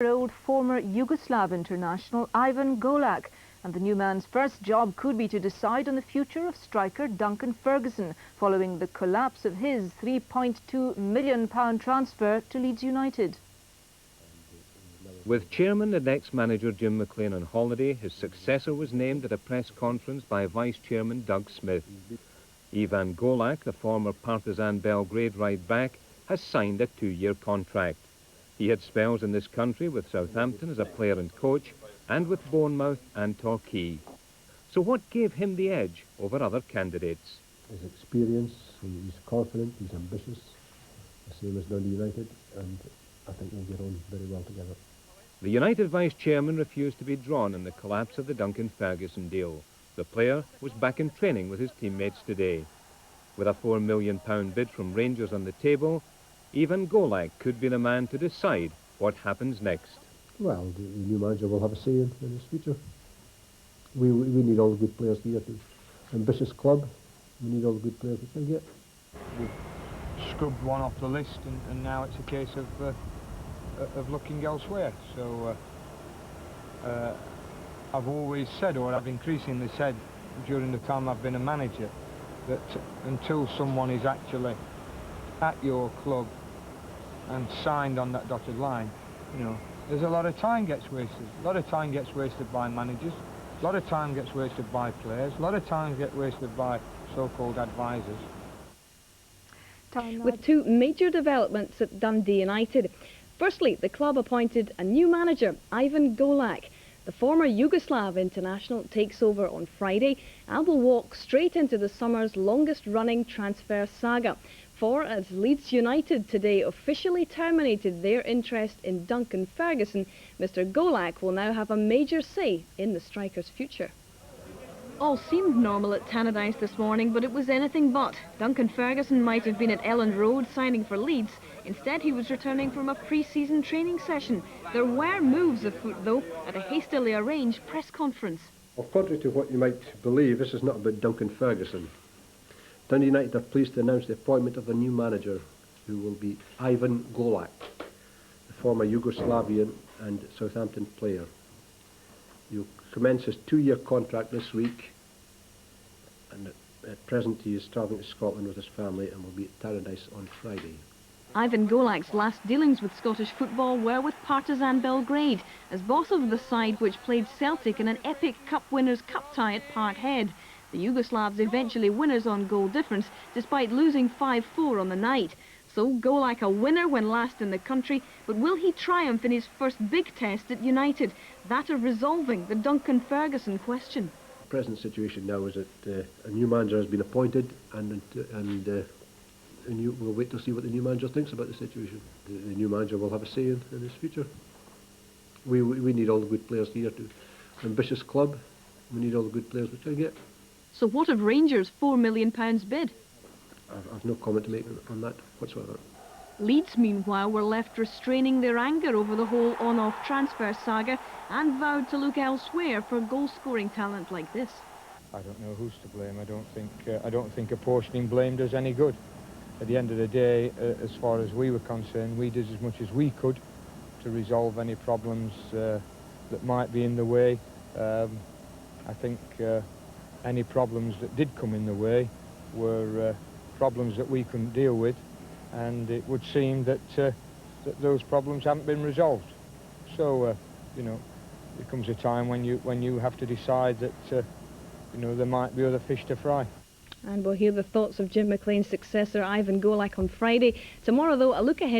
Old former Yugoslav international Ivan Golac, and the new man's first job could be to decide on the future of striker Duncan Ferguson following the collapse of his £3.2 million transfer to Leeds United. With chairman and ex-manager Jim McLean on holiday, his successor was named at a press conference by vice-chairman Doug Smith. Ivan Golac, the former Partizan Belgrade right-back, has signed a 2-year contract. He had spells in this country with Southampton as a player and coach, and with Bournemouth and Torquay. So what gave him the edge over other candidates? His experience, he's confident, he's ambitious, the same as Dundee United, and I think they'll get on very well together. The United vice-chairman refused to be drawn in the collapse of the Duncan Ferguson deal. The player was back in training with his teammates today. With a £4 million bid from Rangers on the table, Ivan Golac could be the man to decide what happens next. Well, the new manager will have a say in his future. We need all the good players here. Ambitious club, we need all the good players we can get. We've scrubbed one off the list, and now it's a case of looking elsewhere. So I've always said, or I've increasingly said during the time I've been a manager, that until someone is actually at your club and signed on that dotted line, you know, there's a lot of time gets wasted. A lot of time gets wasted by managers, a lot of time gets wasted by players, a lot of time gets wasted by so-called advisors. With two major developments at Dundee United. Firstly, the club appointed a new manager, Ivan Golac. The former Yugoslav international takes over on Friday and will walk straight into the summer's longest-running transfer saga. For as Leeds United today officially terminated their interest in Duncan Ferguson, Mr Golac will now have a major say in the striker's future. All seemed normal at Tannadice this morning, but it was anything but. Duncan Ferguson might have been at Elland Road signing for Leeds. Instead, he was returning from a pre-season training session. There were moves afoot, though, at a hastily arranged press conference. Well, contrary to what you might believe, this is not about Duncan Ferguson. Dundee United are pleased to announce the appointment of a new manager, who will be Ivan Golac, the former Yugoslavian and Southampton player. He'll commence his 2-year contract this week, and at present he is travelling to Scotland with his family and will be at Tannadice on Friday. Ivan Golac's last dealings with Scottish football were with Partizan Belgrade, as boss of the side which played Celtic in an epic Cup Winners' Cup tie at Parkhead. The Yugoslavs eventually winners on goal difference, despite losing 5-4 on the night. So Golac a winner when last in the country, but will he triumph in his first big test at United? That of resolving the Duncan Ferguson question. The present situation now is that a new manager has been appointed, and we'll wait to see what the new manager thinks about the situation. The new manager will have a say in his future. We need all the good players here. Ambitious club, we need all the good players we can get. So what of Rangers' £4 million bid? I've no comment to make on that whatsoever. Leeds, meanwhile, were left restraining their anger over the whole on-off transfer saga and vowed to look elsewhere for goal-scoring talent like this. I don't know who's to blame. I don't think apportioning blame does any good. At the end of the day, as far as we were concerned, we did as much as we could to resolve any problems that might be in the way. I think any problems that did come in the way were problems that we couldn't deal with, and it would seem that those problems haven't been resolved. So, you know, there comes a time when you have to decide that, you know, there might be other fish to fry. And we'll hear the thoughts of Jim McLean's successor, Ivan Golac, on Friday. Tomorrow, though, a look ahead